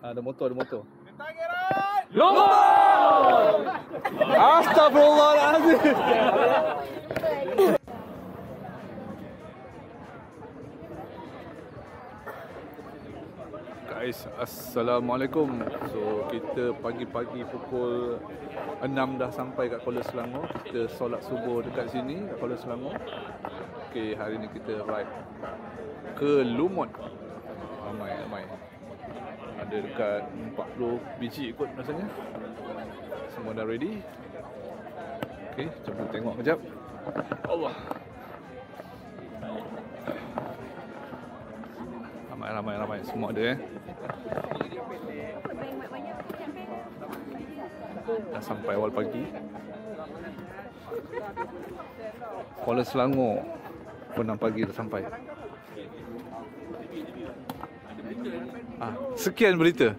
Ada motor, ada motor. Lomba! Astagfirullahaladzim. Guys, Assalamualaikum. So kita pagi-pagi pukul 6 dah sampai kat Kuala Selangor. Kita solat subuh dekat sini kat Kuala Selangor. Okay, hari ni kita ride ke Lumut. Ramai. Ada dekat 40 biji ikut rasanya. Semua dah ready. Okay, jom kita tengok kejap. Allah. Ramai semua ada Dah sampai awal pagi. Kuala Selangor pukul 6 pagi dah sampai. Sekian berita.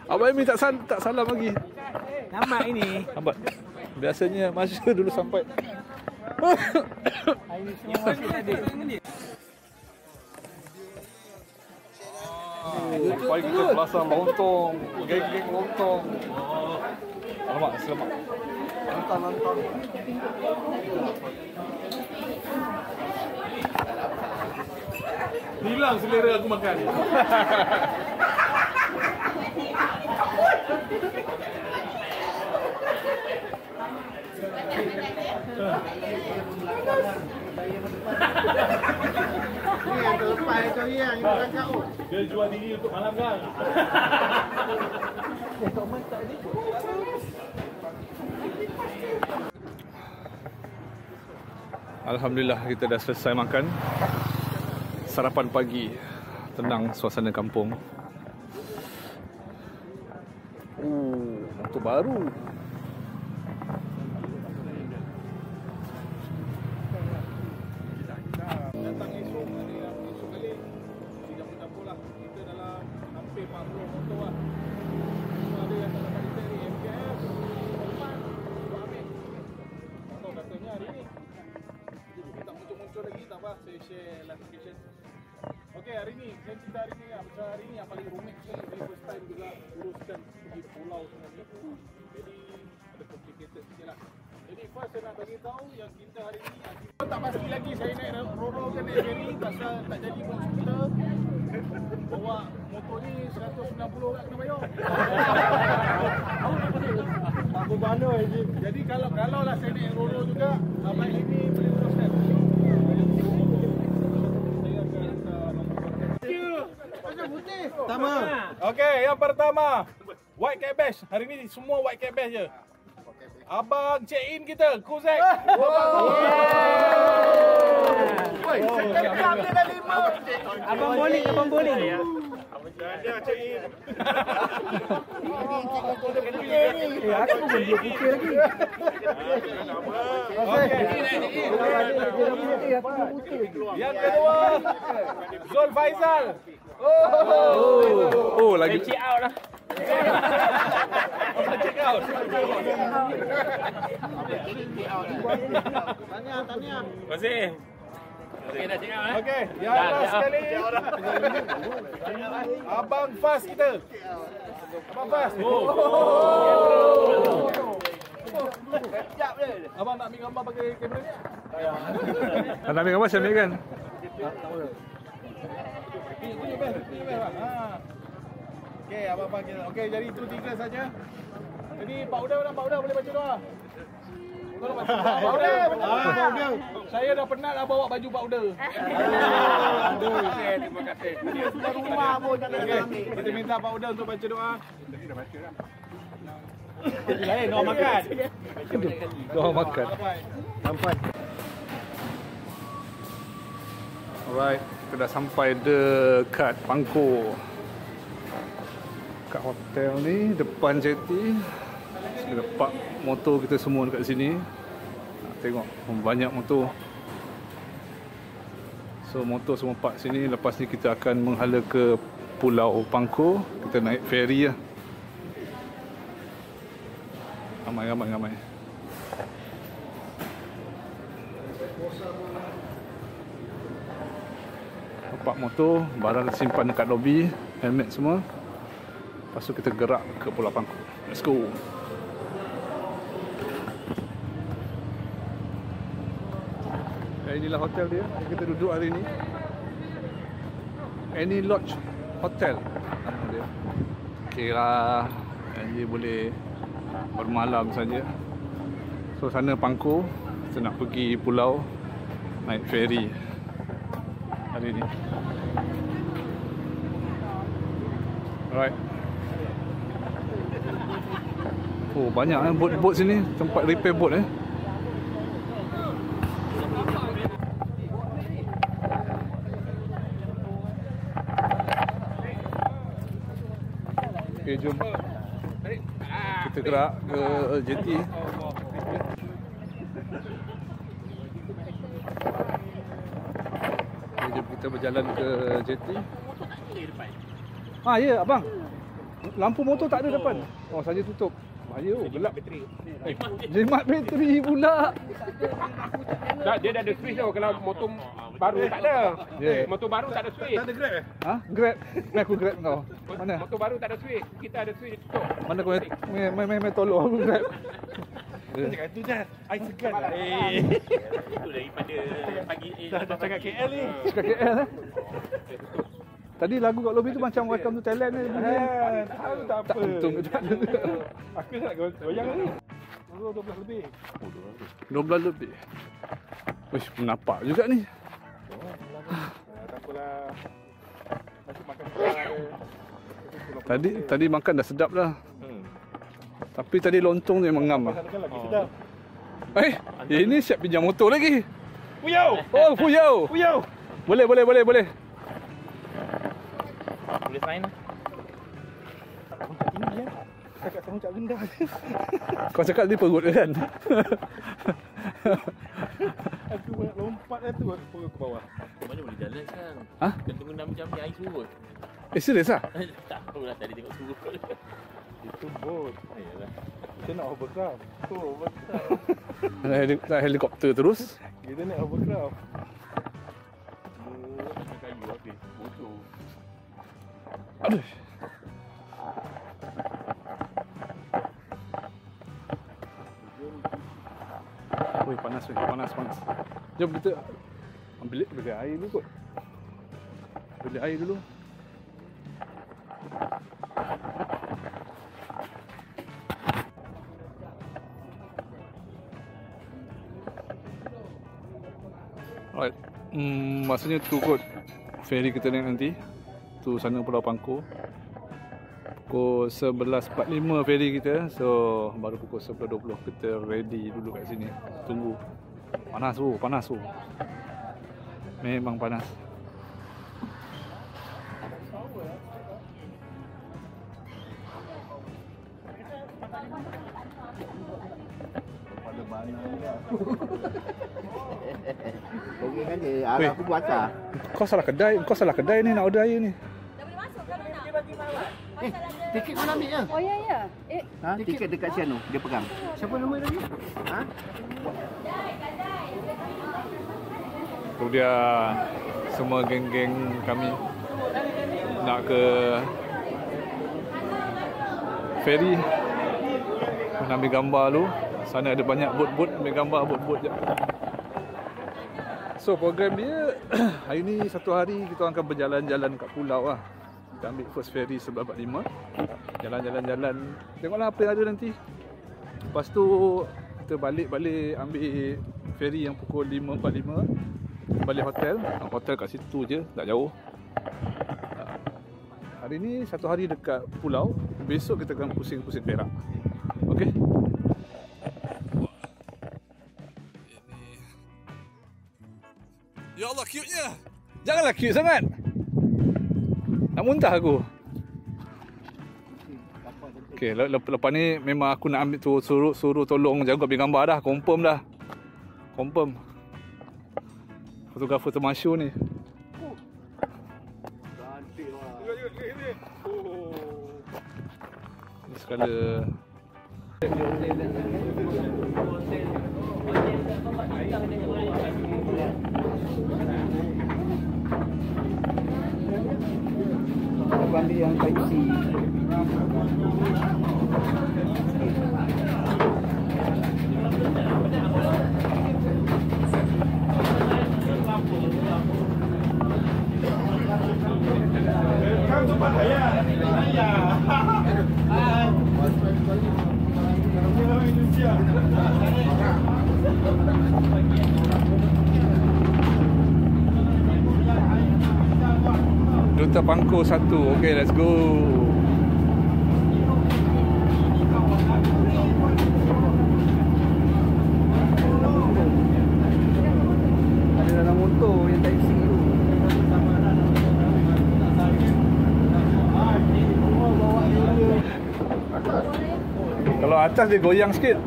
Abang Amy tak salam lagi. Nampak ini. Nampak. Biasanya Masya dulu sampai. Ini semua masih ada. Sampai kita belasah lontong, geng-geng lontong. Alamak, selamat. Lontong. Hilang selera aku makan. Ni yang terlepas itu yang kau. Dia jual diri untuk malam kan? Alhamdulillah kita dah selesai makan. Sarapan pagi. Tenang suasana kampung. Motor baru. Datang esok kali tidak mencampur lah. Kita dalam hampir 40 motor lah. Ada yang tak dapat detect ni MKF Korban Amir. Tak tahu katanya hari ni dia tak muncul-muncul lagi. Tak apa, saya share live location. Okey, hari ni saya cerita hari ni lah. Pasal hari ni yang paling rumit sekali. Saya first time juga uruskan pergi pulau sebenarnya. Jadi ada complicated sikit lah. Jadi first saya nak bagi tahu yang kita hari ni tak pasti lagi saya naik Roro ke naik ferry pasal tak jadi bawa skuter. Bawa motor ni 190 kat kena bayar. Apa mana lagi? Jadi kalau lah saya naik Roro juga, abang ini boleh uruskan. Saya akan hantar nombor kontak. Pertama. Okey, yang pertama White Cabbage. Hari ni semua White Cabbage je. Abang check-in kita, Kuzek. Abang bowling. Dia check-in. Aku pun dia putih lagi. Yang kedua, Zul Faizal. Oh, lagi Check out lah. Check out. Tanya. Masih. Okey, dah check out. Okey, yang last sekali. Abang Fas kita. Abang Fas. Abang nak ambil gambar pakai kamera ni? nak ambil gambar, saya ambil kan? Ini best bang. Okey, abang kita. Okey, jadi itu 3 saja. Jadi Pak Uda boleh baca doa. Pak Uda. Saya dah penat dah bawa baju Pak Uda. Terima kasih. Dia sudah rumah pun tak nak ambil. Kita minta Pak Uda untuk baca doa. Dah baca dah. Lain doa makan. Doa makan. Sampai. Alright, kita dah sampai dekat Pangkor. Kat hotel ni, depan jeti. Kita park motor kita semua dekat sini. Tengok, banyak motor. So, motor semua park sini. Lepas ni kita akan menghala ke Pulau Pangkor. Kita naik ferry lah. Ramai. park motor, barang simpan dekat lobi, helmet semua. Lepas tu kita gerak ke Pulau Pangku. Let's go. Inilah hotel dia yang kita duduk hari ni. Any Lodge Hotel nama dia. Kira jadi boleh bermalam saja. So sana Pangku, kita nak pergi pulau naik feri hari ni. Alright. Oh, banyak bot-bot sini, tempat repair bot Okay, jom kita gerak ke jeti. Jom kita berjalan ke jeti. Ya abang, lampu motor tak ada depan. Oh, saja tutup. Bahaya, gelap. Jimat bateri pula. Dia dah ada switch tau. Kalau motor baru tak ada. Motor baru tak ada switch. Tak ada Grab Grab. Aku Grab kau. Mana? Motor baru tak ada switch. Kita ada switch tutup. Mana kau main tolong aku Grab. Cakap tu je. I segan lah. Itu daripada pagi Dah cakap KL ni. Cakap KL Tadi lagu kat lobby tu macam Welcome to Thailand ni. Tahu tak apa. Untung ke tak ada. Aku nak goyang ni. 12 lebih. 12 lebih. Wish, menampak juga ni. Tak apalah. Masuk makan sekarang. Tadi makan dah sedap dah. Tapi tadi lontong tu memang ngam lah. Lagi sedap. Ini siap pinjam motor lagi. Puyau. Oh, Puyau. Boleh. boleh sign lah. Ini ya. Cakap sama cak rendah. Kau cakap ni perut dia kan? Aku banyak lompat dah tu aku ke bawah. Mana boleh jalan sekarang? Kena tunggu 6 jam ni air surut. Serius lah? Tak tahulah tadi tengok surut. Itu bot. Ayalah. Kita nak hovercraft. Nak helikopter terus? Kita nak hovercraft. Kayu habis. Bocor. Aduh. Oi, panas. Jom kita ambil air dulu kot. Ambil air dulu. Alright. Maksudnya tu kot feri kita naik nanti. Tu sana Pulau Pangku. Pukul 11.45 feri kita. So baru pukul 11.20 kita ready dulu kat sini. Tunggu. Panas tu. Memang panas. Pada mana ni okey kan dia arah aku puasa. Kau salah kedai ni nak order air ni. Dah boleh masuk ke nak? Tiket kau nak ambil ke? Oh ya. Tiket dekat Siano dia pegang. Siapa nama dia tadi? Tu dia semua geng-geng kami nak ke feri nak ambil gambar dulu. Sana ada banyak bot-bot, ambil gambar bot-bot je. So program dia hari ni satu hari kita akan berjalan-jalan kat pulau lah. Kita ambil first ferry 11.45. Jalan-jalan. Tengoklah apa yang ada nanti. Lepas tu kita balik ambil ferry yang pukul 5.45. Balik hotel. Hotel kat situ je, tak jauh. Hari ni satu hari dekat pulau. Besok kita akan pusing-pusing Perak. Okey? Ya Allah, cute-nya. Janganlah cute sangat. Nak muntah aku. Okey, lepas ni memang aku nak ambil tu suruh tolong jaga ambil gambar dah. Confirm dah. Confirm. Fotografer termasyur ni. Cantik lah. Ni sekala aku ambil yang Type C. Duta Pangko 1. Okay, let's go. Ada dalam motor yang Type C tu. Kalau atas dia goyang sikit.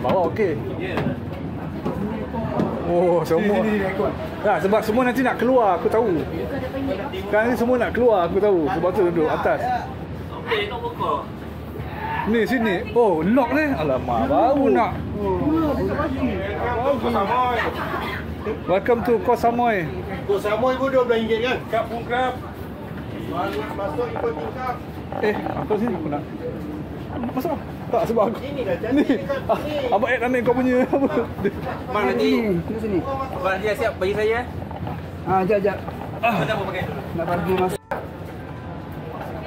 Bawah okey. Oh, semua. Nah, sebab semua nanti nak keluar, aku tahu. Kan ni semua nak keluar, aku tahu. Sebab tu duduk atas. Ni sini. Oh, lock ni. Alamak, baru nak. Welcome to Koh Samui. Koh Samui pun RM12 kan? Kap pun kap. Masuk ikut tingkap. Aku sini aku nak. Masuk. Tak sebab aku. Ini dah jadi Ni. dekat ni. Abang Ed ambil kau punya apa? Mana nanti? Sini, sini. Abang dia siap bagi saya. Jap. Mana apa pakai dulu? Nak bagi masuk.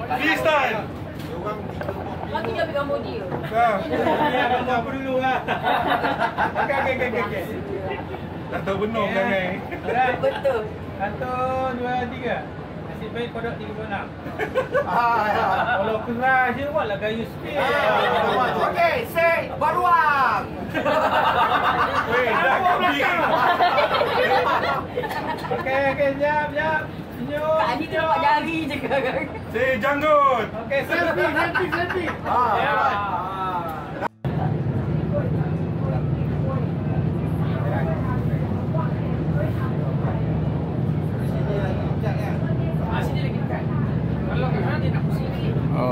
Freestyle. Lagi dia ambil gambar dia. Ya, gambar aku dulu lah. Okey. Dah tahu benar perangai. Betul. 1, 2, 3. Nasib baik kodok 36. Kalau aku keras je buatlah kayu sikit. Okey, set baruang. Weh, dah kambing. Okey, jap. Senyum. Kak Adi tu nampak jari je kan. Say janggut. Okey, selfie.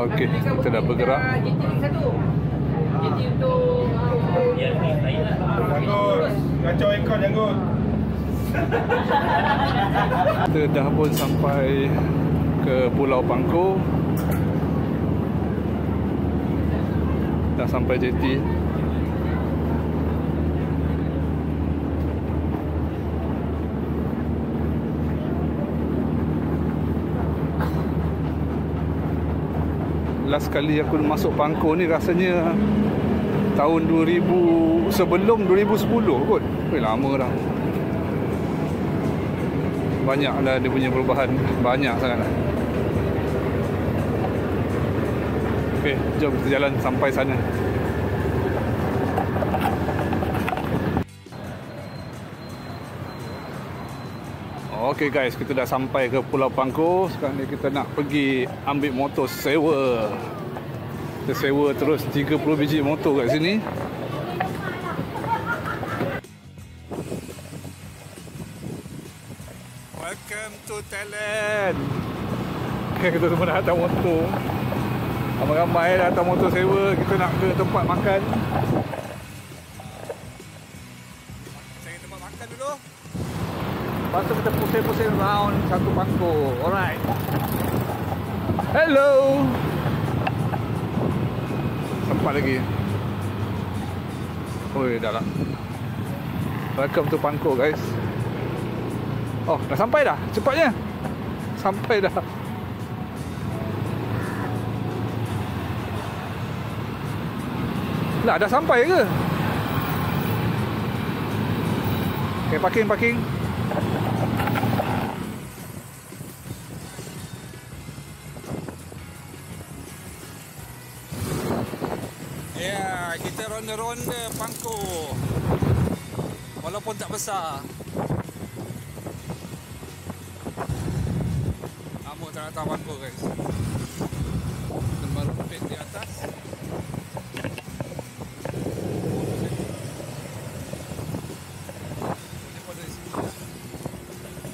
Okey, kita dah bergerak. Janggut. Kacau ekor janggut. Kita dah pun sampai ke Pulau Pangko. Dah sampai jeti. Last kali aku masuk Pangko ni rasanya tahun 2000, sebelum 2010 kot. Lama dah. Banyak dah dia punya perubahan. Banyak sangat lah. Okay, jom kita jalan sampai sana. Okay guys, kita dah sampai ke Pulau Pangko. Sekarang ni kita nak pergi ambil motor sewa. Kita sewa terus 30 biji motor kat sini. Welcome to Thailand. Okay, kita semua dah datang motor. Ramai-ramai dah datang motor sewa. Kita nak ke tempat makan. Cari tempat makan dulu. Lepas tu kita pusing-pusing round satu Pangko. Alright. Hello. Sempat lagi. Oi, dah lah. Welcome to Pangko guys. Oh, dah sampai dah. Cepatnya. Sampai dah. Lah, dah sampai ke? Okay, parking. Ya, kita ronda-ronda Pangko. Walaupun tak besar. Lama tak datang Pangko guys. Lembar rumpit di atas.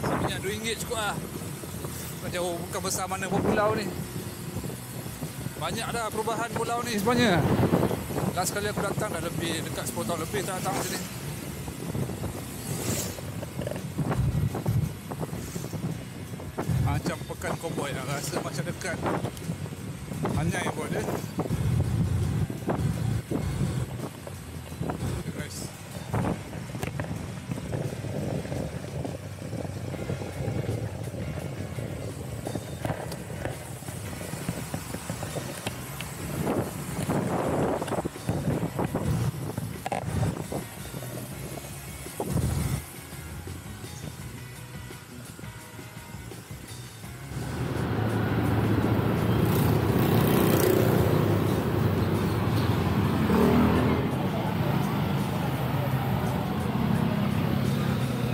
Sebenarnya RM2 cukup lah. Jauh bukan besar mana pun pulau ni. Banyak dah perubahan pulau ni sebenarnya. Last kali aku datang dah lebih dekat 10 tahun lebih tak datang sini. Macam pekan koboi lah. Rasa macam dekat Anyai pun dia. Guys.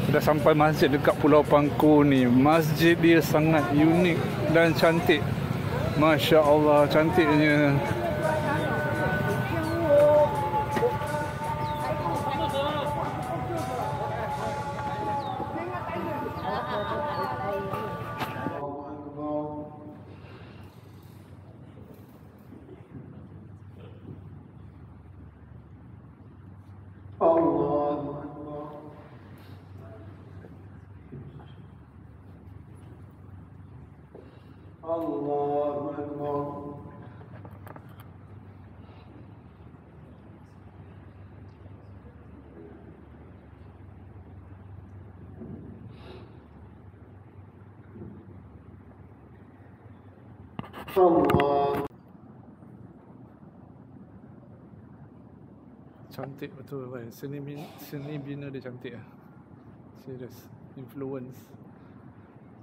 Dah sampai masjid dekat Pulau Pangku ni. Masjid dia sangat unik dan cantik. Masya Allah, cantiknya. Allahu Akbar. Allah. Cantik betul kan. Seni bina dia cantik lah. Serius. Influence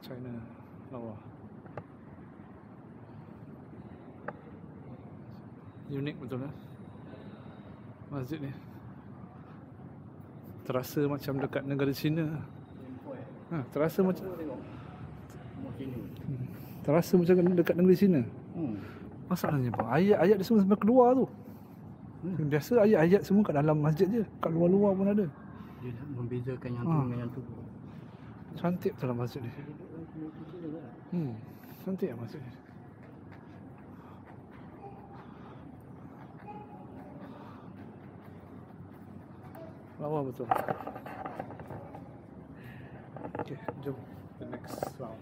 China. Lawa. Unik betul lah masjid ni. Terasa macam dekat negara China. Terasa macam dekat negara China. Masalahnya apa? Ayat-ayat dia semua sampai keluar tu. Biasa ayat-ayat semua kat dalam masjid je. Kat luar-luar pun ada. Dia nak membezakan yang tu dengan yang tu. Cantik betul lah masjid ni. Cantik lah masjid ni. Lawa betul. Okay, jom the next round.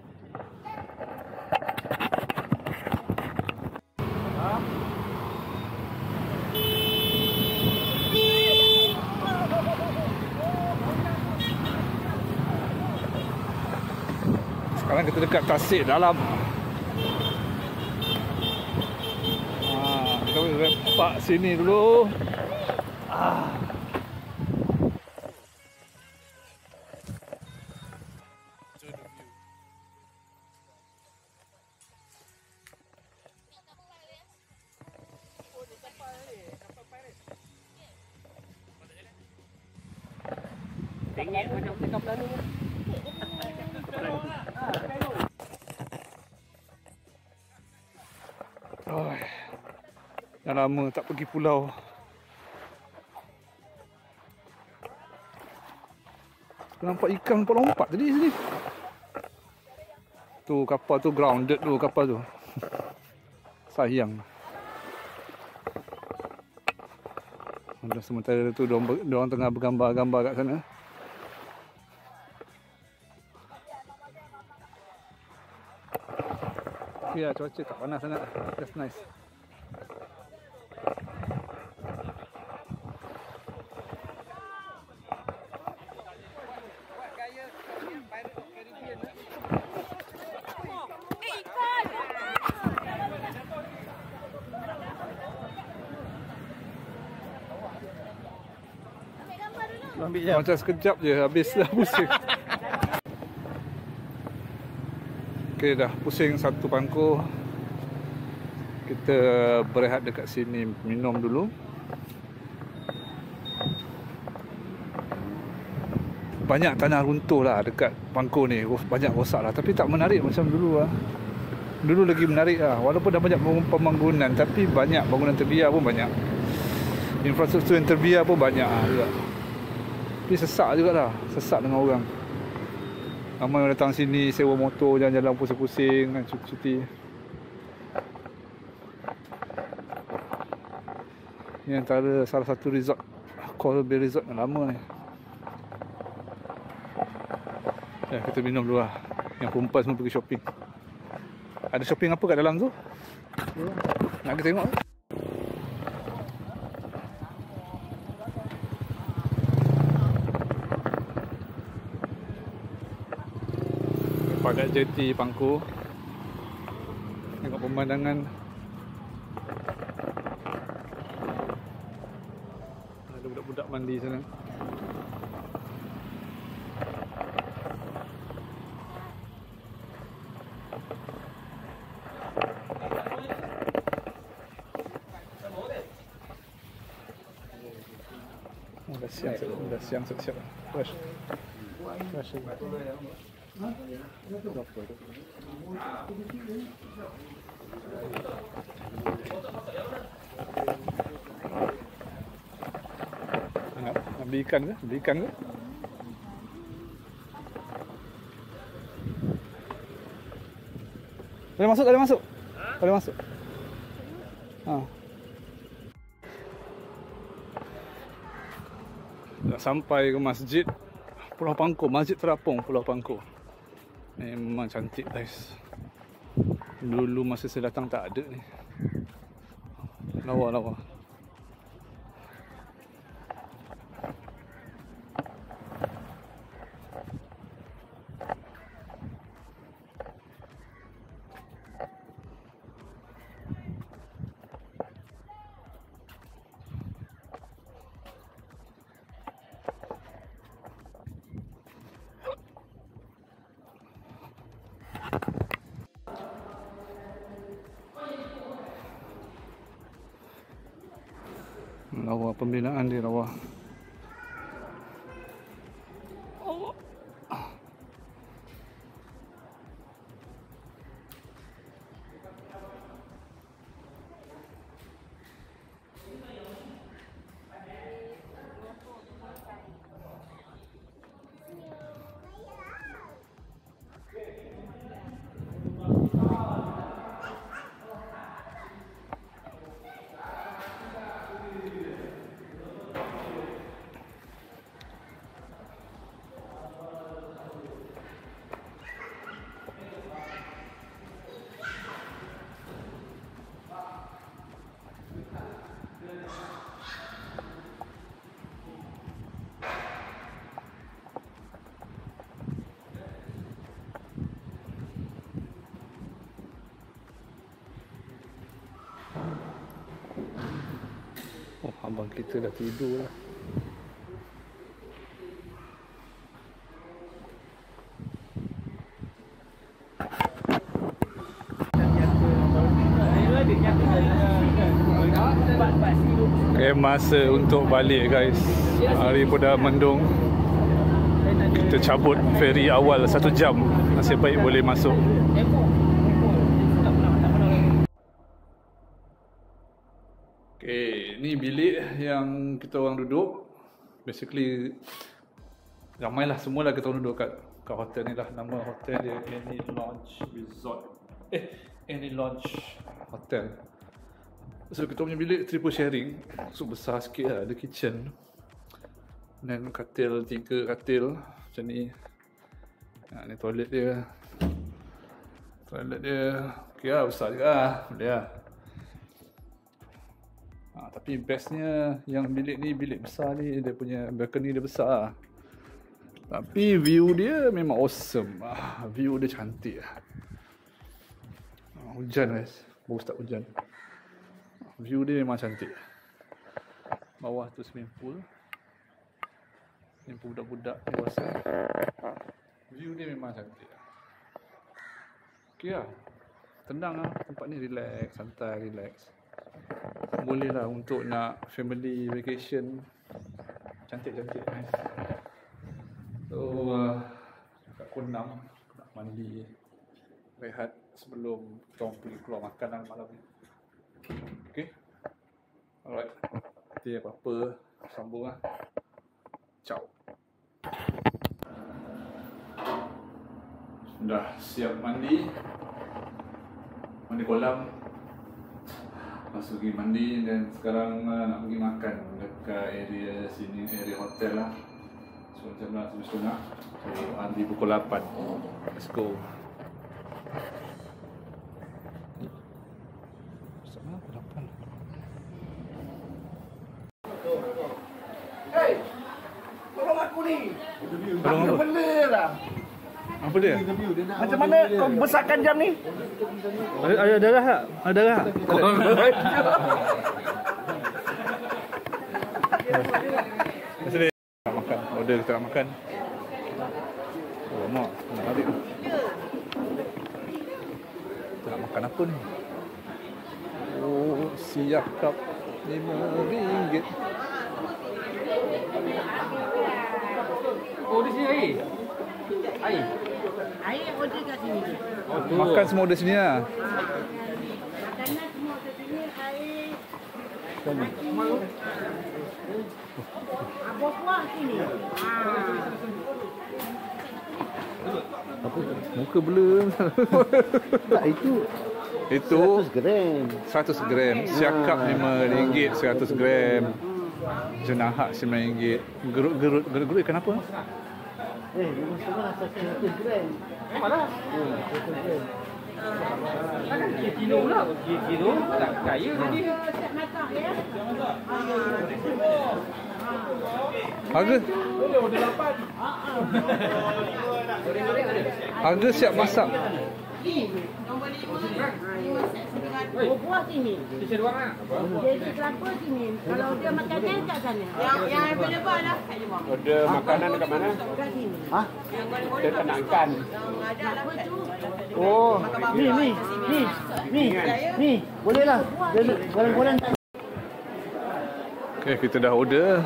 Sekarang kita dekat Tasik dalam. Kita boleh lepak sini dulu. Tengok macam tekap lalu. Dah lama tak pergi pulau. Nampak ikan lompat tadi sini. Tu kapal tu grounded tu kapal tu. Sayang. Sementara tu diorang tengah bergambar-gambar kat sana. Ya, cuaca tak panas sangat. Just nice. Macam sekejap je habis dah pusing. Okay, dah pusing satu pangku. Kita berehat dekat sini, minum dulu. Banyak tanah runtuh lah dekat pangku ni. Banyak rosak lah. Tapi tak menarik macam dulu lah. Dulu lagi menarik lah. Walaupun dah banyak pembangunan, tapi banyak bangunan terbiar pun banyak. Infrastruktur yang terbiar pun banyak lah juga. Tapi sesak jugalah. Sesak dengan orang. Ramai orang datang sini sewa motor jalan-jalan pusing-pusing kan, cuti-cuti. Ini antara salah satu resort, Coral Bay Resort yang lama ni. Ya, kita minum dulu lah. Yang perempuan semua pergi shopping. Ada shopping apa kat dalam tu? Nak kita tengok. Pada jeti Pangku. Tengok pemandangan. Ada budak-budak mandi sana. Dah siang siap. Rush. Nak beli ikan ke? Boleh masuk? Boleh masuk. Dah sampai ke masjid Pulau Pangku, Masjid Terapung Pulau Pangku. Memang cantik guys. Dulu masa saya datang tak ada ni. Lawa. Lawa, pembinaan di Lawa. Oh, abang kita dah tidur lah. Okay, masa untuk balik guys. Hari pun dah mendung. Kita cabut feri awal 1 jam. Nasib baik boleh masuk. Okay, ni bilik yang kita orang duduk. Basically ramailah, semualah kita orang duduk kat hotel ni lah. Nama hotel dia Any Lounge Resort. Any Lounge Hotel. So kita punya bilik triple sharing. So besar sikit lah, ada kitchen. Dan katil, 3 katil macam ni. Ni toilet dia. Okay lah, besar juga lah. Boleh lah. Tapi bestnya yang bilik ni, bilik besar ni, dia punya balcony dia besar lah. Tapi view dia memang awesome. View dia cantik lah. Hujan guys, baru start hujan. View dia memang cantik. Bawah tu swimming pool. Ni budak-budak dewasa. View dia memang cantik. Okay lah, tenang lah. Tempat ni relax, santai, relax. Boleh lah untuk nak family vacation. Cantik-cantik guys. So kat pukul 6 nak mandi, rehat sebelum kita pergi keluar makan lah malam ni. Okay, alright. Nanti apa-apa sambung lah. Ciao. Dah siap mandi kolam. Masuk pergi mandi dan sekarang nak pergi makan dekat area sini, area hotel lah. So So jam 7.30. So Andi pukul 8. Let's go. Sama pukul 8. Hei, tolong aku ni. Tolong apa? Benda lah. Apa dia? Macam mana kau besarkan jam ni? Ada darah tak? Ada darah tak? Sini. Nak makan. Order kita nak makan. Oh, mak. Nak balik. Kita nak makan apa ni? Oh, siap kap RM5. Oh, di sini air. Air. Air order kat sini je. Makan semua di sini lah. Makanan semua kat sini, air. Buah-buah sini. Apa? Muka blur. Tak, itu Itu 100 gram. 100 gram. Siakap RM5, 100 gram. Jenahak RM9. Gerut-gerut ikan apa? Memang setengah 100 gram. Mana? Takkan kilo pula. Kilo tak kaya tadi. Tak masak ya. Harga? Harga siap masak. Buah sini. Sisi luar lah. Jadi kelapa sini. Kalau dia makanan kat sana. Yang available lah kat luar. Order makanan dekat mana? Kat sini. Hah? Dia tak nak ikan. Kelapa tu. Oh, Ni. Boleh lah. Goreng-goreng. Okay, kita dah order.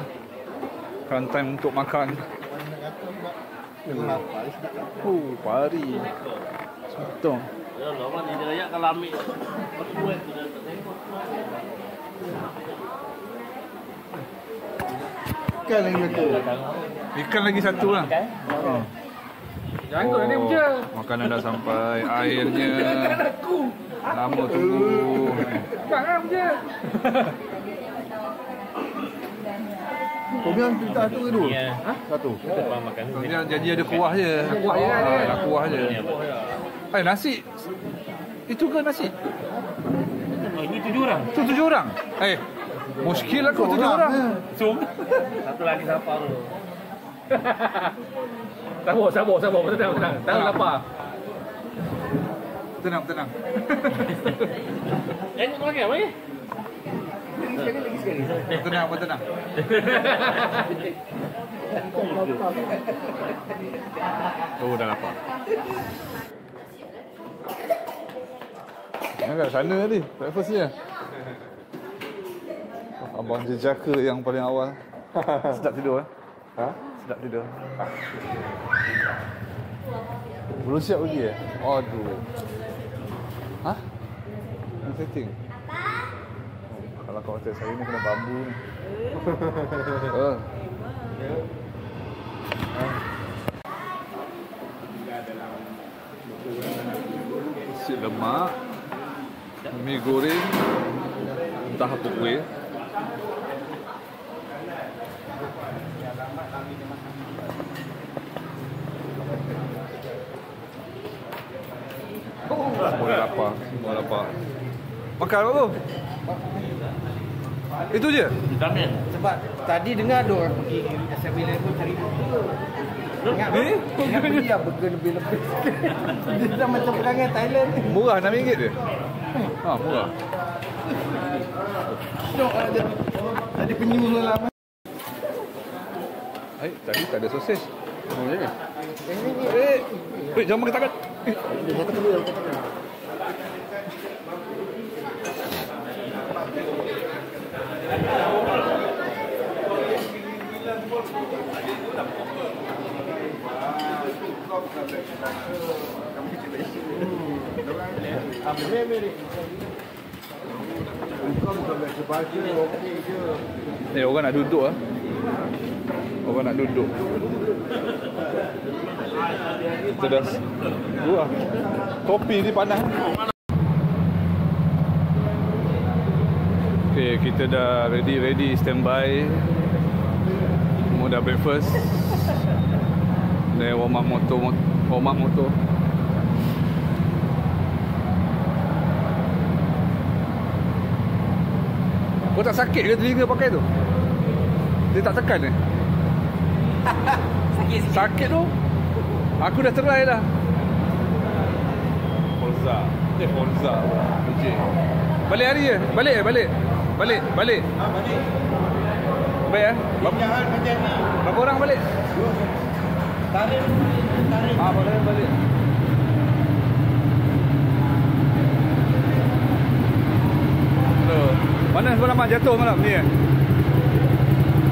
Kan time untuk makan. Oh, pari. Sotong. Ya, lama ni dia layak kalau ambil. ikan lagi satu. Ikan lagi satu lah. Oh. Jangan ni puja. Makanan dah sampai. Airnya. Lama tunggu. Jangan puja. Kau bilang cerita satu ke dua? Ya. Satu. Makan. Dia janji ada kuah je. Kuah je lah dia. Ada kuah je. Nasi. Itu ke nasi? Oh, ini 7 orang. Tu 7 orang. Muskil aku 7 orang. Zoom. Satu lagi siapa tu? Sabar. Tenang. Tahu lapar. Tenang. Nak makan apa ni? Tenang. Oh, dah lapar. Kat sana tadi, breakfast dia. Abang jejaka yang paling awal. Sedap tidur Ha? Sedap tidur. Belum siap lagi Aduh. Hah? Ni setting. Kalau kau hotel saya ni kena bambu ni. Nasi lemak, mi goreng, entah apa kuih. Semua lapar. Makan apa tu? Itu je? Damin. Sebab tadi dengar ada orang pergi 7-Eleven cari burger. Ingat beli lah burger lebih-lebih sikit. Dia dah macam perangai Thailand ni. Murah RM6 je? Murah. Syok lah jadi penyuluh lah. Tadi tak ada sosis. Oh ya? Jangan pakai tangan. Orang nak duduk ah. Orang nak duduk. Kita dah dua. Kopi ni panas. Okay, kita dah ready standby. Semua dah breakfast. Ni warm up motor. Kau tak sakit ke telinga pakai tu? Dia tak tekan ni? Sakit tu? Aku dah try dah. Forza. Balik hari je? Balik. Balik. Balik. Baik eh? Jangan macam ni. Berapa orang balik? Tarik. Boleh balik. Mana semalam jatuh malam ni?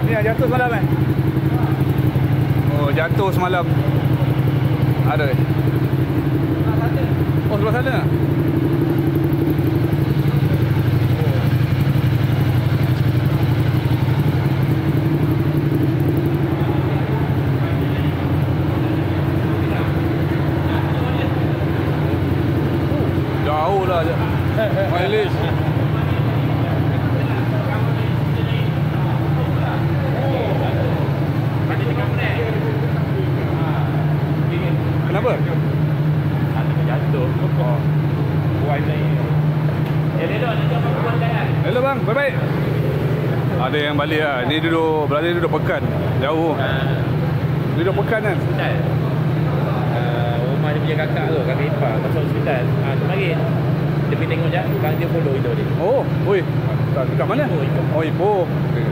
Ni yang jatuh semalam kan? Oh, jatuh semalam. Ada. Oh, sebelah sana. Jauh lah je. Mileage. Kenapa? Jatuh. Oh. Buat lain. Elok nanti abang buat kan. Hello bang, baik-baik. Ada yang balik lah. Ni berada duduk Pekan. Jauh. Dia duduk Pekan kan? Hospital. Rumah dia punya kakak tu, kakak ipar masuk hospital. Kemarin dia pergi tengok je, sekarang dia follow itu dia. Oh, oi. Dekat mana? Ipoh. Oh, Ipoh. Okay.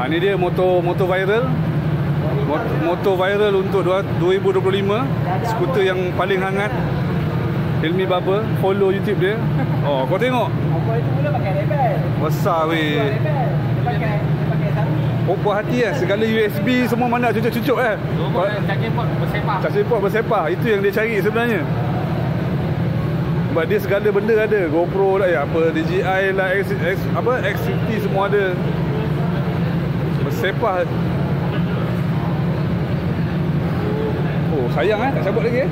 Ni dia motor viral. Motor viral untuk 2025. Skuter yang paling hangat. Hilmi Barber, follow YouTube dia. Oh, kau tengok. Apa itu mula pakai iPad. Besar weh. Dia pakai Samsung. Oh, puas hati lah. Segala USB semua mana cucuk-cucuk eh. Charging port bersepah. Charging port bersepah. Itu yang dia cari sebenarnya. Sebab dia segala benda ada. GoPro lah, apa DJI lah, X50 semua ada. Bersepah. Oh, sayang tak cabut lagi eh?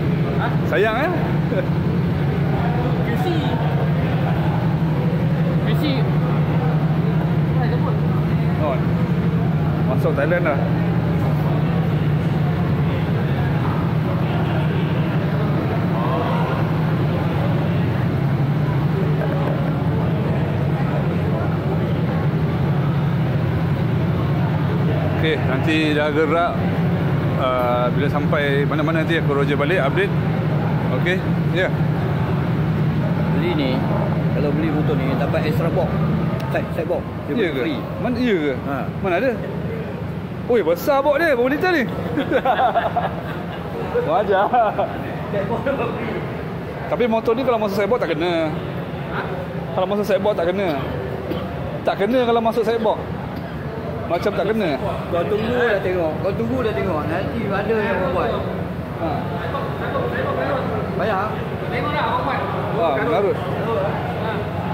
Sayang Mesti. Oh. Masuk Thailand dah. Okey, nanti dah gerak. Bila sampai mana-mana nanti aku Roger balik update. Okey, ya. Yeah. Beli ni, kalau beli motor ni dapat extra box. Side box. Dia ke? Free. Mana iya ke? Ha. Mana ada? Oi, besar box dia. Berapa liter ni? Wajar. Tapi motor ni kalau masuk sidebox tak kena. Kalau masuk sidebox tak kena. Tak kena kalau masuk sidebox. Macam tak kena. Kau tunggu dah tengok. Nanti ada yang buat. Ha. Bayar. Tengok dah abang buat. Wah, mengarut.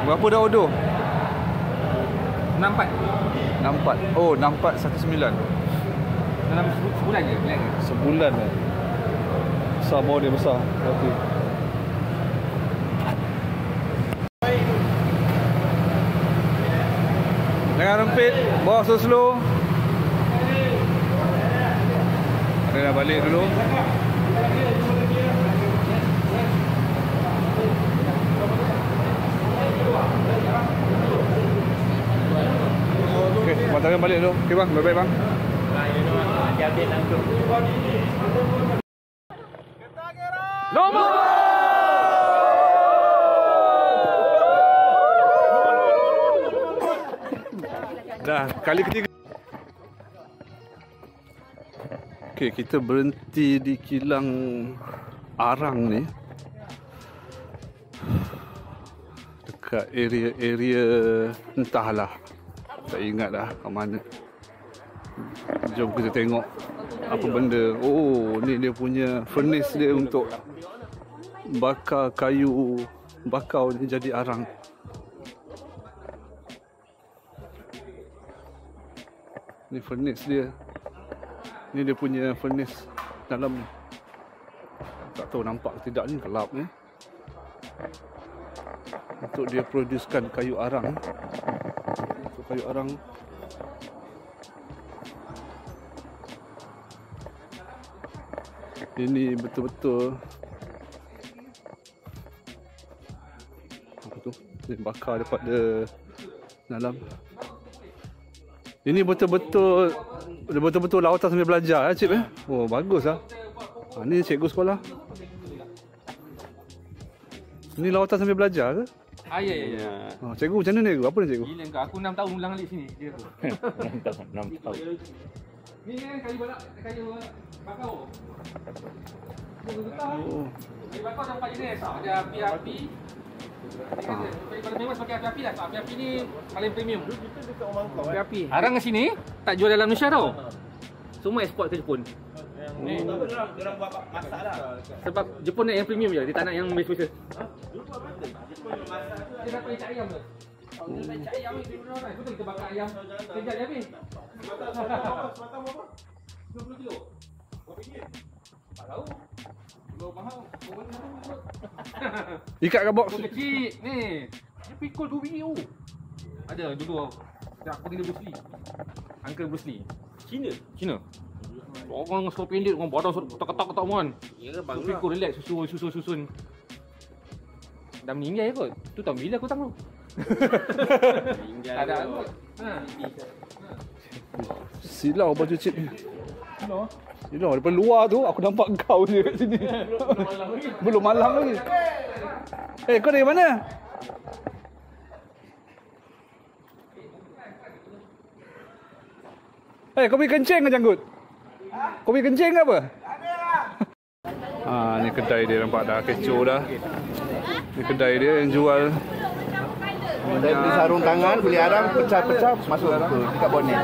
Berapa dah order? 64. 64. Oh, 6419. Dalam sebulan je. Sebulan eh. Besar bawah dia besar. Okey. Jangan rempit, bawa slow-slow. Kita dah balik dulu. Okey, batalkan balik dulu. Okey bang, bye-bye bang. Nanti update langsung. Nombor! Dah kali ketiga. Okey, kita berhenti di kilang Arang ni. Dekat area entahlah. Tak ingat dah kat mana. Jom kita tengok apa benda. Oh, ni dia punya furnace dia untuk bakar kayu bakau ni jadi arang. Ni furnace dia. Ni dia punya furnace dalam ni. Tak tahu nampak ke tidak ni, gelap ni. untuk dia producekan kayu arang. So, kayu arang ini betul-betul apa tu? Dia bakar daripada dalam. Ini betul-betul lautan sambil belajar cik Oh bagus lah. Ni cikgu sekolah. Ni lautan sambil belajar ke? Ya. Cikgu macam mana cikgu? Apa ni cikgu? Gila kau, aku 6 tahun ulang alik sini dia tu. 6 tahun. Ni kan kayu bakau. Oh. Kayu bakau ada 4 jenis. Ada api-api. Kalau memang pakai api-api lah. Api-api ni paling premium. Api-api. Arang kat sini tak jual dalam Malaysia tau. Semua ekspor ke Jepun. Ni orang buat masak lah. Sebab Jepun nak yang premium je, dia tak nak yang biasa-biasa. Dia dapat ikan ayam ke? Ikan ayam ni betul kita bakar ayam. Kejap je habis. Sebatang berapa? 20 kilo. Berapa ringgit? Tak tahu. Kilo mahal. Ikat kat box. Kecil ni. Dia pikul 2 biji tu. Ada dulu. Aku tinggal Bruce Lee. Uncle Bruce Lee. Cina. Orang suruh pendek, orang badan suruh ketak-ketak kan. Ya ke bang. Pikul relax, susun. Dah meninggal kot. Tu tahun bila aku tahu. Meninggal. Ada kot. Silau baju cik ni. Silau daripada luar tu aku nampak kau je kat sini. Belum malam lagi. Kau dari mana? Kau pergi kencing ke janggut? Kau pergi kencing ke apa? Ni kedai dia nampak dah kecoh dah. Ni kedai dia yang jual. Dia beli sarung tangan, beli arang, pecah-pecah, masuk dekat bonet.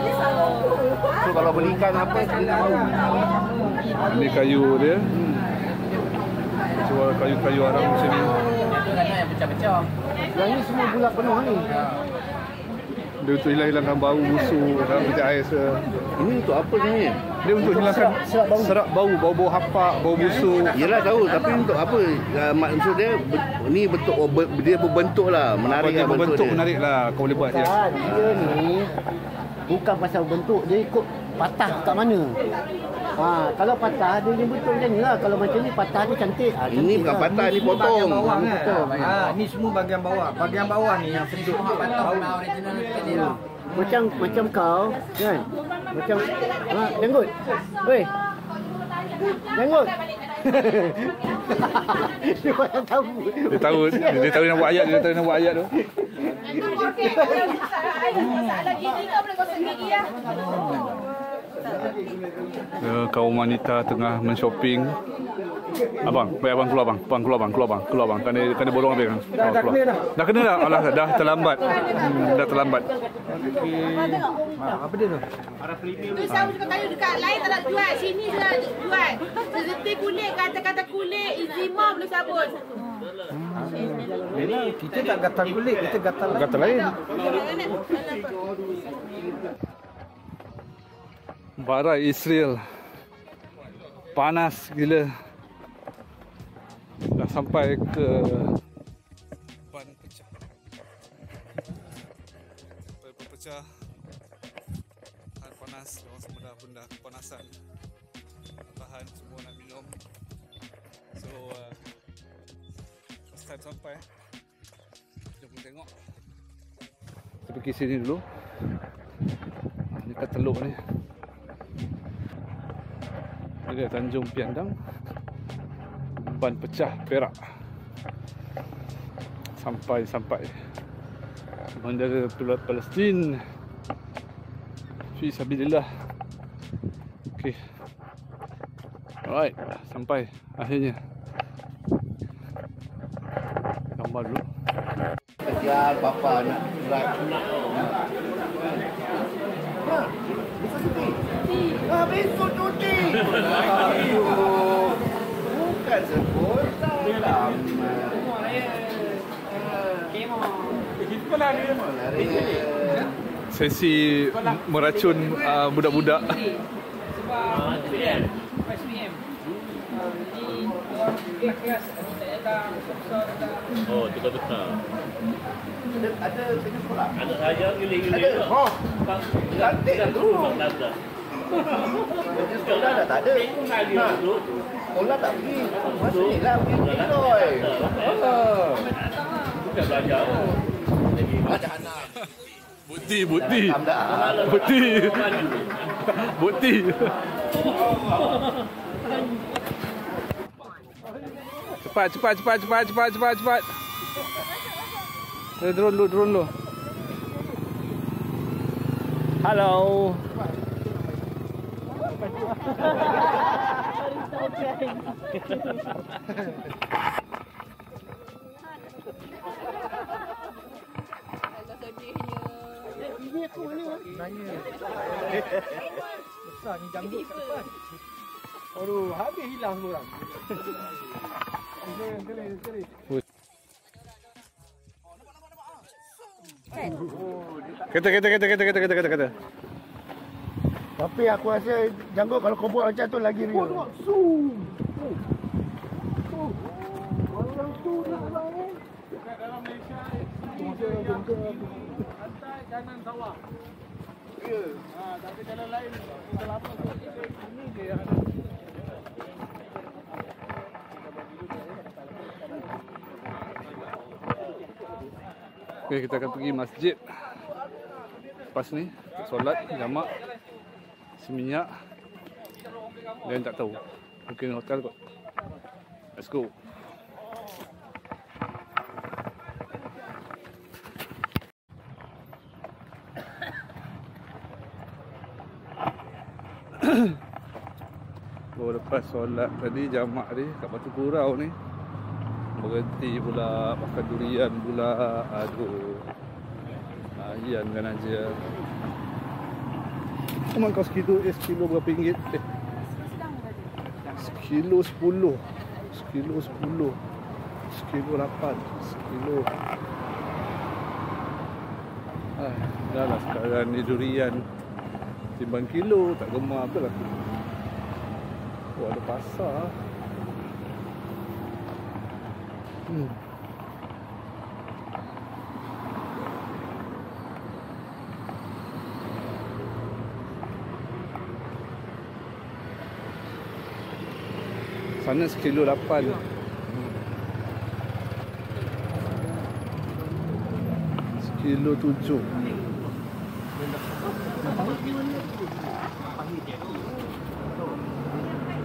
So kalau beli ikan apa, dia tahu. Ini kayu dia. Jual kayu-kayu arang macam ni. Yang pecah-pecah. Yang ni semua bulat penuh ni. Dia untuk hilangkan bau busuk dalam peti ais. Ini untuk apa sebenarnya? Dia untuk hilangkan serak bau, bau hapak, bau busuk. Yelah tahu, tapi untuk apa? Maksud dia ni bentuk dia berbentuk lah, menarik dia berbentuk menarik lah. Kau boleh buat dia. Dia ni bukan pasal bentuk, dia ikut patah kat mana. Kalau patah dia bentuk macam ni lah. Kalau macam ni patah dia cantik. Ini bukan patah, ni potong. Bawah, Ni semua bahagian bawah. Bahagian bawah ni yang sedut. Macam kau kan. Macam janggut. Weh. Janggut. Dia tahu. Dia tahu nak buat ayat, dia tahu nak buat ayat tu. Kaum wanita tengah men-shopping. Abang, baik abang keluar bang. Keluar bang. Kena borong habis kan. Dah kena dah. Alah, dah terlambat. Dah terlambat. Apa dia tu? Tu sama juga kayu dekat lain tak nak jual. Sini je nak jual. Seperti kulit, kata-kata kulit, eczema boleh sabun. Kita tak gatal kulit, kita gatal lain. Barai Israel panas gila. Dah sampai ke ban pecah. Ban pecah. Tahan panas, orang semua dah benda kepanasan. Tahan semua nak minum. So first time sampai. Jom kita tengok. Kita pergi sini dulu. Ni kat Teluk ni. Ini dia Tanjung Piandang. Ban pecah Perak. Sampai bandara Palestin. Fi sabilillah. Okey. Alright, sampai akhirnya. Gambar dulu. Kesian papa nak berat. Besok cuti. Bukan sekolah. Sesi meracun budak-budak. Oh, tukar-tukar. Ada tengah sekolah. Ada saya gila-gila. Oh, cantik tu. Sekolah dah tak ada. Sekolah tak pergi. Masa ni lah pergi Roy. Bukan belajar. Ada anak. Bukti. Cepat. Drone dulu. Halo. Besar ni janggut kat depan. Aduh, habis hilang semua orang. Kali. Kata. Tapi aku rasa janggut kalau kau buat macam tu lagi real. Dekat dalam Malaysia yang pantai kanan sawah. Ya. Tapi jalan lain selama ini dia yang ada. Okay, kita akan pergi masjid. Lepas ni, solat, jamak, seminyak. Dan tak tahu. Mungkin hotel kot. Let's go. Baru lepas solat tadi, jamak tadi kat Batu Kurau ni, berhenti pula makan durian pula. Aduh, kan aja. Cuma kau sekilo berapa ringgit? Sekilo 10. Sekilo 10. Sekilo 8. Sekilo. Dah lah sekarang ni durian timbang kilo, tak gemar apa lah. Oh, ada pasar. Sana sekilo 8. Sekilo 7.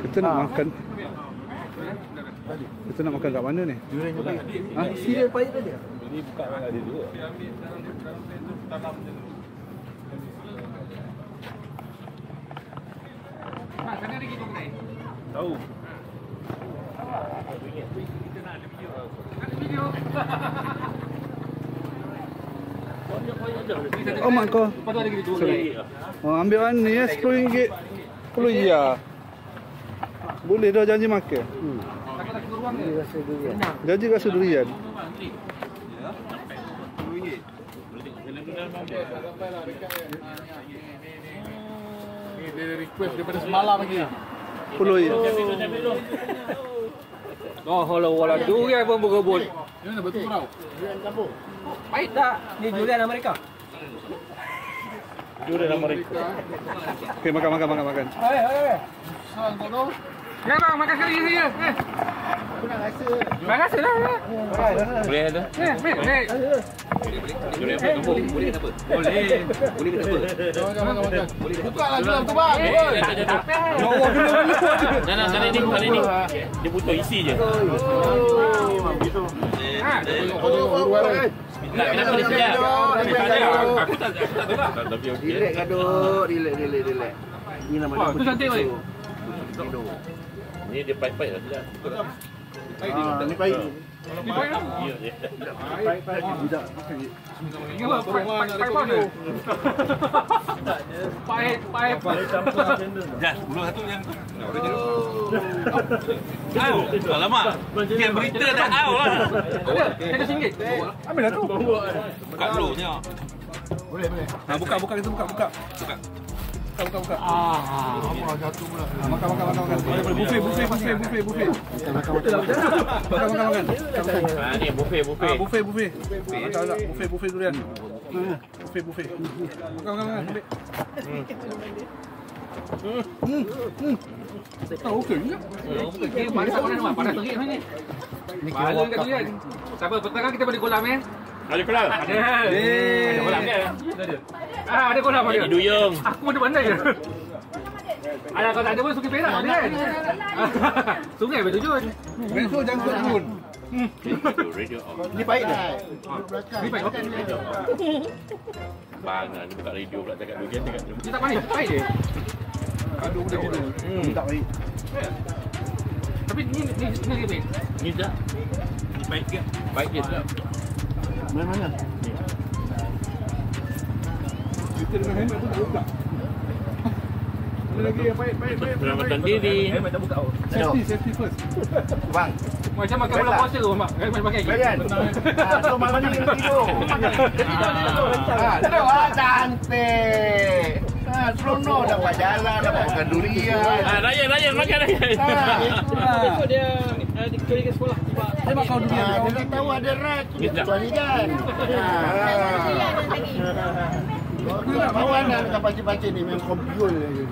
Kita nak makan. Kita nak makan kat mana ni? Ha? Serial pahit tadi. Ini buka ada dua. Tahu. Oh mak kau. Oh, ambil mana ni ya? RM10. 10 ya. Boleh dah janji makan. Janji rasa durian. Ni dia request daripada semalam lagi. 10 ya. Oh, kalau wala durian pun berebut. Ni mana Batu Kurau? Durian kampung. Pahit tak? Ni durian Amerika. Durian Amerika. Okey, makan. Sang kau tu. Ya bang, makan sekali saya. Aku nak rasa. Bang rasa lah. Boleh ada? Baik. Durian bertumbuk. Boleh kenapa? Boleh kenapa? Makan. Buka lah gelam tu bang. Nah, sana ni. Dia butuh isi je. Memang begitu. Kenapa dia sejak? Aku tak tapi okey. Relax gaduh, relax. Ini nama dia. Tu cantik weh. Ni dia pahit-pahit lah sejak. Ni pahit. Ya. Budak. Pahit. Dah, 10 satu yang tu. Alamak. Tiap berita dah out lah. RM100. Ambil lah tu. Buka dulu tengok. Boleh. Ha, buka kita buka. buka. Apa jatuh pula. Makan. Boleh buffet. Makan. Ni buffet. Buffet. Buffet durian. Buffet. Makan. Ambil. Tahu okey juga. Okey, panas terik ni. Pahala kat durian. Siapa petang kita balik kolam Ada kolam? Ada. Ada kolam ke? Ada kolam ada. Ini duyung. Aku mana pandai je. Ada kalau tak ada pun Sungai Perak ada kan? Sungai bertujuan. Besok jangan turun. Radio off. Ni pahit dah. Ni baik. Bangan ni buka radio pula cakap durian dekat tu. Dia tak panik, baik dia. Aduh dah gitu. Tak pahit. Tapi ni lagi baik. Ni dah. Ni baik ke? Baik je sedap. Mana? Kita dengan helmet pun tak buka. Ada lagi yang baik. Selamatkan diri. Tak buka. Safety first. Bang. Macam makan bola puasa tu, Mak. Pakai lagi. Bayan. So malam ni kena tidur. Tidur cantik. Seronok dapat jalan, dapat makan durian. Ryan makan Ryan. Besok dia pergi ke sekolah. Dia makan durian. Dia tak tahu ada rat. Tuan ni kan. Kawan nak pancing-pancing ni memang kompiul je.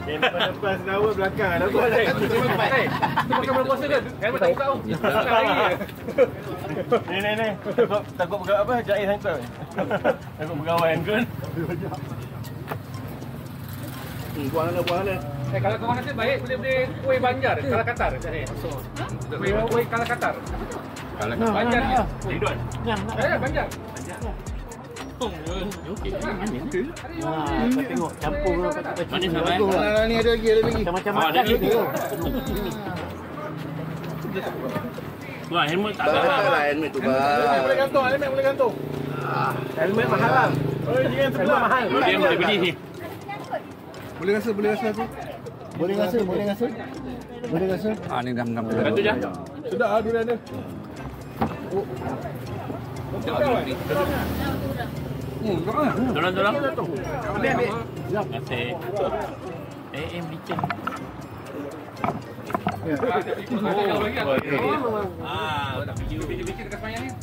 Lepas dawa belakang ada Itu makan bola puasa kan? Kan tak buka tau. Ni. Takut buka apa? Jahit hantar. Takut berkawan kan? Buang lah. Kalau kawan nasib baik boleh kuih banjar kalau Qatar macam ni. Kuih kalau Qatar. Kalau Banjar ni. Ridwan. Banjar. Okey. Kau tengok campur Manis sampai. Ni ada lagi. macam-macam Oh, ada makan lagi. dia. Wah, helmet tak Tak ada. lah helmet tu bang. Boleh gantung. Helmet mahal lah. Jangan sebelah mahal. Dia boleh beli ni. Boleh rasa tu. Boleh rasa? Ni dam. Satu je. Sudah durian dia. Tolong. Ambil. Terima kasih. Licin. Bikin dekat semayang ni.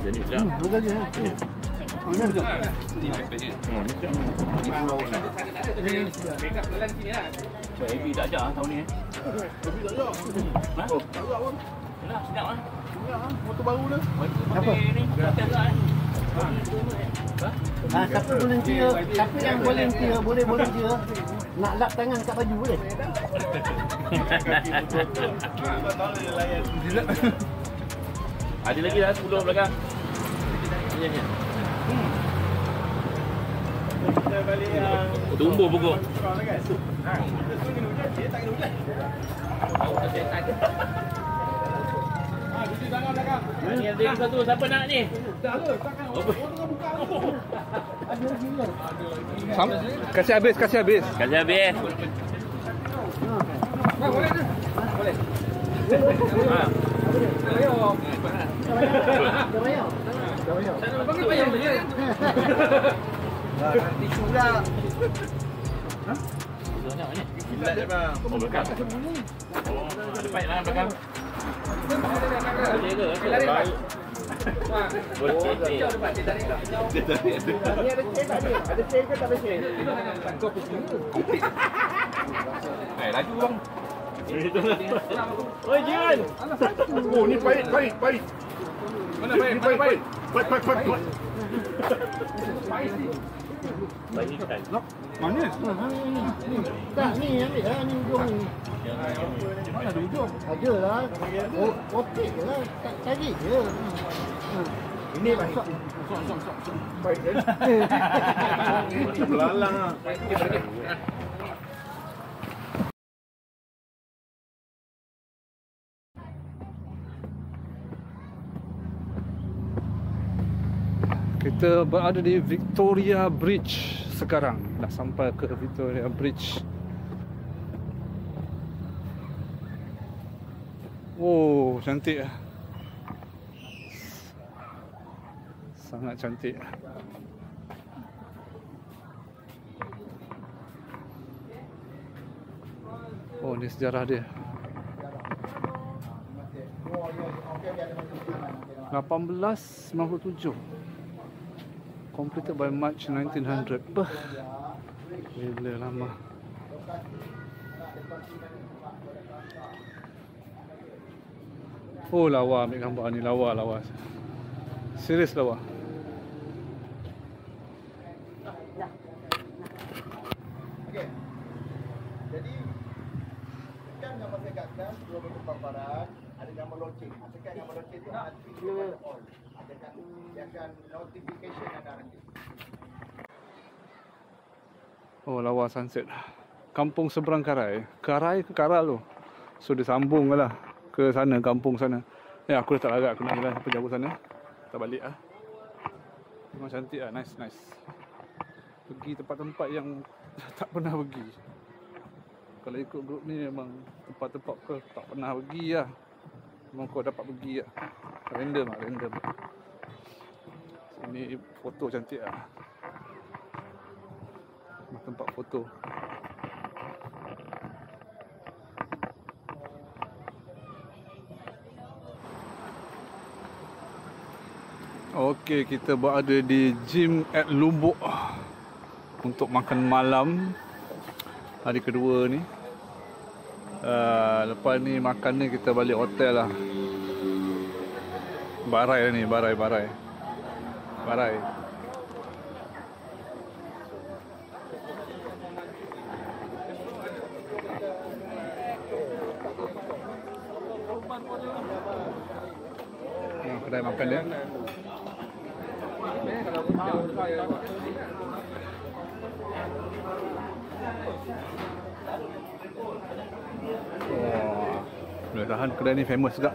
Jadi sedap. Bukan je. Backup jalan sini lah. Baby tak ajar tahun ni. Yalah, sedap ah. Motor baru dah. Apa? Ni atas lah. Siapa volunteer? Siapa yang boleh volunteer nak lap tangan kat baju boleh? Ada lagi dah 10 belakang. Ni. Tumbuh pokok. Ni ada satu siapa nak ni? Kasih habis. Kasih habis. Boleh. Ha. Panggil payang tu je. Tisu pula. Banyak ni. Oh, belakang. Oh, ada baik lah belakang. Boleh ke? Lari. Boleh. Ni ada sale tak ada? Ada sale ke tak ada sale? Laju bang. Oi, Jian. Oh, ni pahit. Mana baik? Pahit. Baik ikan. Manis. Tak, ni ambil lah, ni ujung ni. Mana ada ujung? Ada lah. Otik je lah. Tak cari je. Ini pahit. Pahit kan? Belalang ah. Kita berada di Victoria Bridge sekarang. Dah sampai ke Victoria Bridge. Oh, cantik. Sangat cantik. Oh, ni sejarah dia. 1897. Completed by March 1900. Bah. Gila lama. Oh, lawa ambil gambar ni. Lawa. Serius lawa. Okey. Jadi kan gambar saya gatkan dua bentuk paparan, ada gambar loceng. Tekan gambar loceng tu nanti dia on. Dia akan notification anda nanti. Oh, lawa sunset. Kampung seberang Karai. Karai ke Karal tu. So dia sambung lah ke sana, kampung sana. Ya, aku dah tak larat, aku nak jalan sampai jauh sana. Tak balik lah. Memang cantik lah, nice. Pergi tempat-tempat yang tak pernah pergi. Kalau ikut grup ni memang tempat-tempat kau tak pernah pergi lah. Memang kau dapat pergi lah. Random. Sini foto cantik lah. Tempat foto. Okey, kita berada di Gym at Lombok untuk makan malam hari kedua ni. Lepas ni makan ni kita balik hotel lah. Barai lah ni, barai. Kedai makan dia. Mudah-mudahan kedai ni famous juga.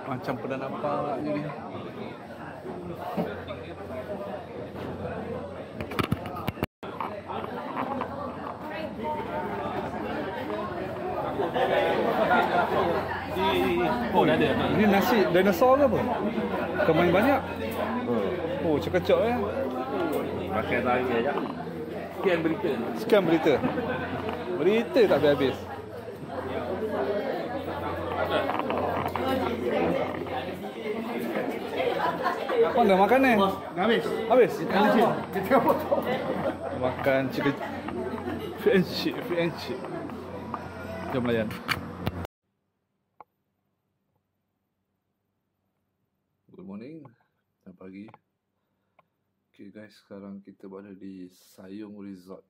Macam pernah nampak ni. Oh, dah ada. Ini nasi dinosaur ke apa? Kemain banyak. Oh, cekecok ya. Pakai lari aja. Sekian berita. Berita tak habis-habis. Apa dah makan ni? Habis. Kita potong. Makan chicken fish and chip. Jom layan. Good morning. Selamat pagi. Okay guys, sekarang kita berada di Sayong Resort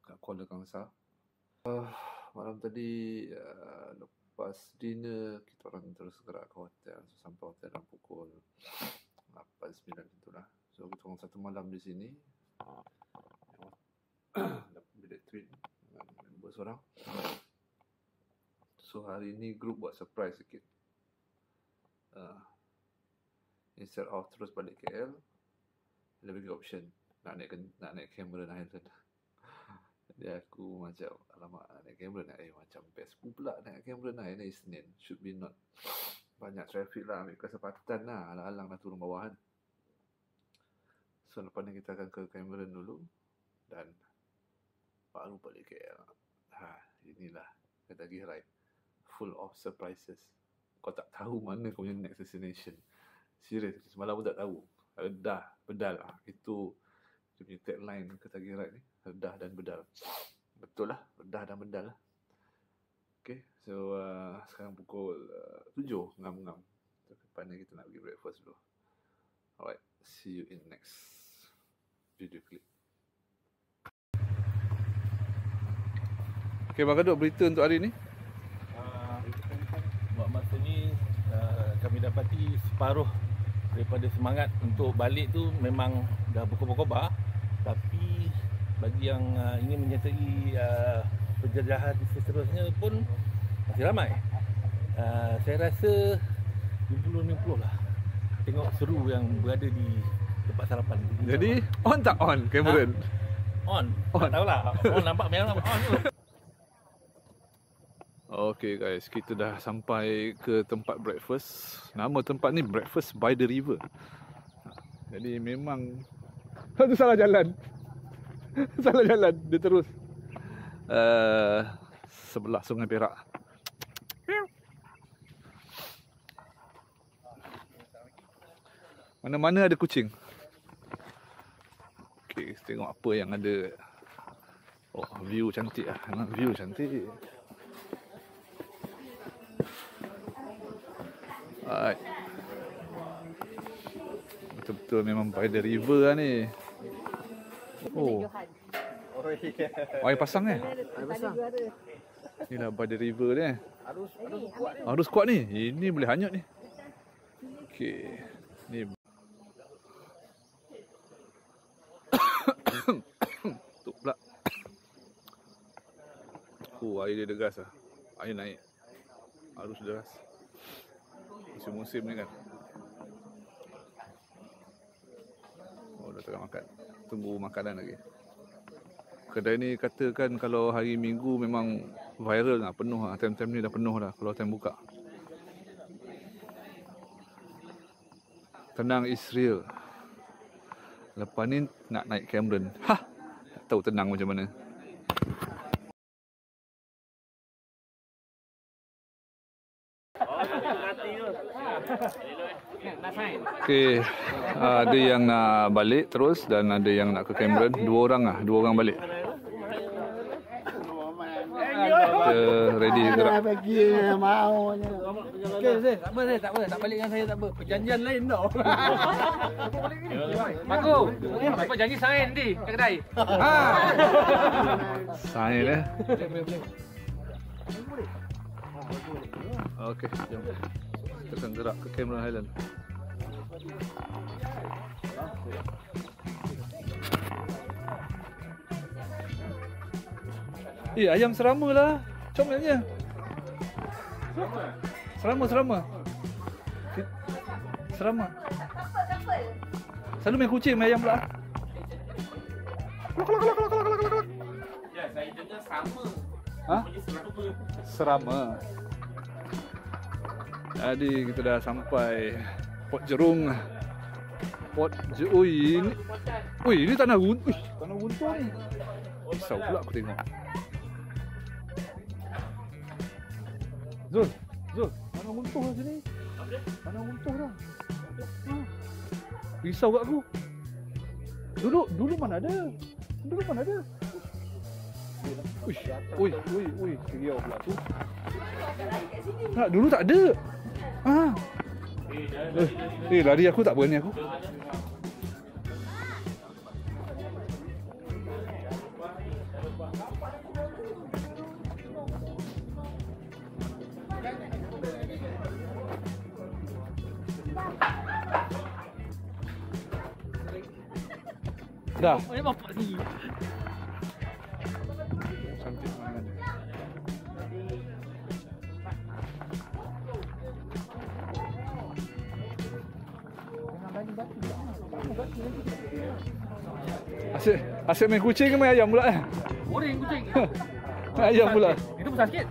kat Kuala Kangsar. Malam tadi lepas dinner kita orang terus gerak ke hotel. So, sampai hotel dalam pukul 8-9 itulah. So kita orang satu malam di sini. Dapat bilik twin dengan member seorang. So hari ni group buat surprise sikit. Instead of terus balik KL, dia bagi option nak naik kamera naik sana. Jadi aku macam alamak, naik kamera naik macam best pula naik kamera naik ni Isnin. Should be not banyak traffic lah, ambil kesempatan lah, alang-alang nak turun bawah kan. So lepas ni kita akan ke Cameron dulu dan baru balik KL. Inilah Kentucky Ride, full of surprises. Kau tak tahu mana kau punya next destination. Serius, semalam pun tak tahu. Redah, bedal. Itu dia punya tagline Kentucky Ride ni. Redah dan bedal. Betul lah, redah dan bedal lah. Okay, so sekarang pukul 7 ngam-ngam. Lepas ni kita nak pergi breakfast dulu. Alright, see you in next video clip. Okay, Bang Kadut, berita untuk hari ni? Buat masa ni kami dapati separuh daripada semangat untuk balik tu memang dah berkobar-kobar. Tapi bagi yang ingin menyertai penjajahan seterusnya pun masih ramai. Saya rasa 50-50 lah. Tengok seru yang berada di tempat sarapan. Jadi on tak on Cameron? On. Tak tahulah. On nampak memang on tu. Okay guys, kita dah sampai ke tempat breakfast. Nama tempat ni Breakfast by the River. Jadi memang tu salah jalan. Salah jalan, dia terus sebelah Sungai Perak. Mana-mana ada kucing. Okay, tengok apa yang ada. Oh, view cantik lah. Memang view cantik. Alright. Betul-betul memang by the river lah ni. Oh. Air pasang Air pasang. Inilah by the river ni. Arus kuat ni. Ini boleh hanyut ni. Okey. Ni. Tuk pula. Air dia deras lah. Air naik. Arus deras. Musim-musim ni kan. Oh, dah tengah makan. Tunggu makanan lagi. Kedai ni katakan kalau hari Minggu memang viral lah, penuh lah. Time-time ni dah penuh dah kalau time buka. Tenang Israel. Lepas ni nak naik Cameron. Tak tahu tenang macam mana. Okay, ada yang nak balik terus dan ada yang nak ke Cameron. Dua orang balik. Kita ready gerak. Mau je. Okey, tak apa. Tak balik dengan saya tak apa. Perjanjian lain tau. Aku. Apa janji sign nanti kat kedai. Sign eh. Okey, jom. Kita akan gerak ke Cameron Highland. Ayam serama lah. Comelnya. Serama. Selalu main kucing, main ayam pula. Ya, saya dengar sama. Serama. Jadi kita dah sampai Port Jerung. Ini tanah runtuh. Tanah runtuh ni. Risau pula aku tengok. Zul, tanah runtuh lah sini. Tanah runtuh dah. Risau kat aku. Dulu mana ada? Ui, seriau pula tu. Dulu tak ada. Lari aku tak berani aku. Dah. Boleh bapak sini. Cantik sangat. Asyik main kucing ke main ayam pula? Goreng kucing. Ayam pula. Itu besar sikit.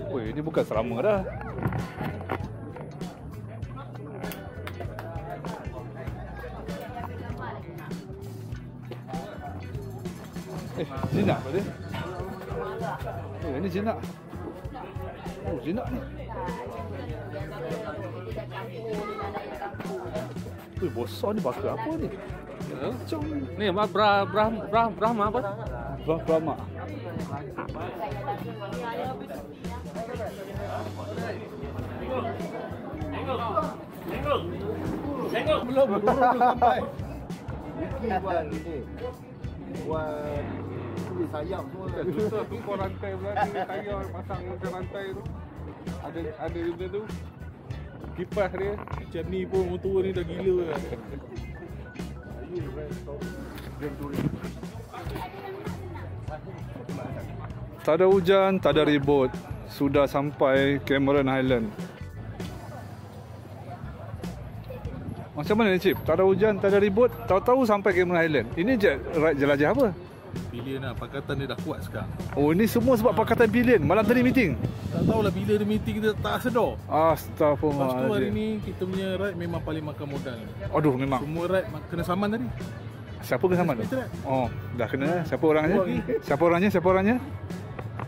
Ini bukan serama dah. Jinak apa dia? Ini jinak. Jinak ni. Besar ni bakar apa ni? Ni Brahma apa? Brahma. Belum sampai. Buat sayap semua kan. Tu kau rantai pula ni, tayar pasang ke rantai tu. Ada benda tu. Kipas dia macam ni pun motor ni dah gila lah. Tak ada hujan, tak ada ribut. Sudah sampai Cameron Highland. Macam mana ni Cip? Tak ada hujan, tak ada ribut, tahu-tahu sampai Cameron Highland. Ini jelajah apa? Bilion lah, pakatan dia dah kuat sekarang. Oh, ni semua sebab pakatan bilion. Malam tadi meeting. Tak tahulah bila dia meeting kita tak sedar. Lepas tu hari Astaghfirullahaladzim. ni kita punya ride memang paling makan modal. Aduh, memang. Semua ride kena saman tadi. Siapa ke sama tu? Kita Oh, dah kena. Siapa orangnya? Lagi. Siapa orangnya?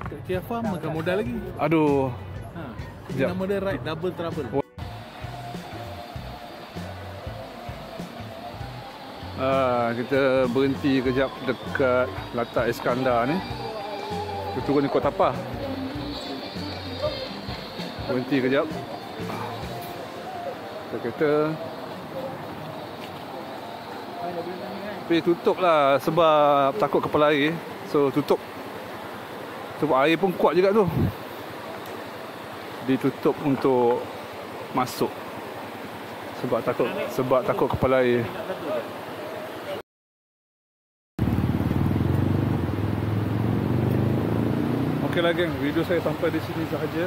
kat Kia Farm makan modal lagi. Aduh. Ha. Sekejap. Nama dia ride double trouble. Kita berhenti kejap dekat Latak Iskandar ni. Kita turun di Kota Tapah. Berhenti kejap. Kereta tapi tutup lah sebab takut kepala air. So tutup. Sebab air pun kuat juga tu. Ditutup untuk masuk. Sebab takut kepala air. Okeylah geng, video saya sampai di sini sahaja.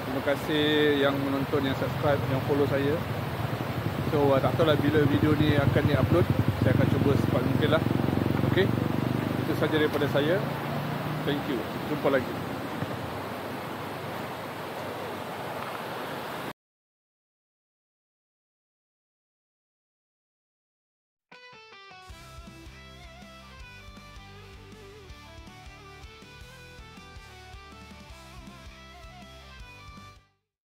Terima kasih yang menonton, yang subscribe, yang follow saya. So tak tahulah bila video ni akan di-upload. Saya akan cuba secepat mungkin lah. Okey, itu sahaja daripada saya. Thank you. Jumpa lagi.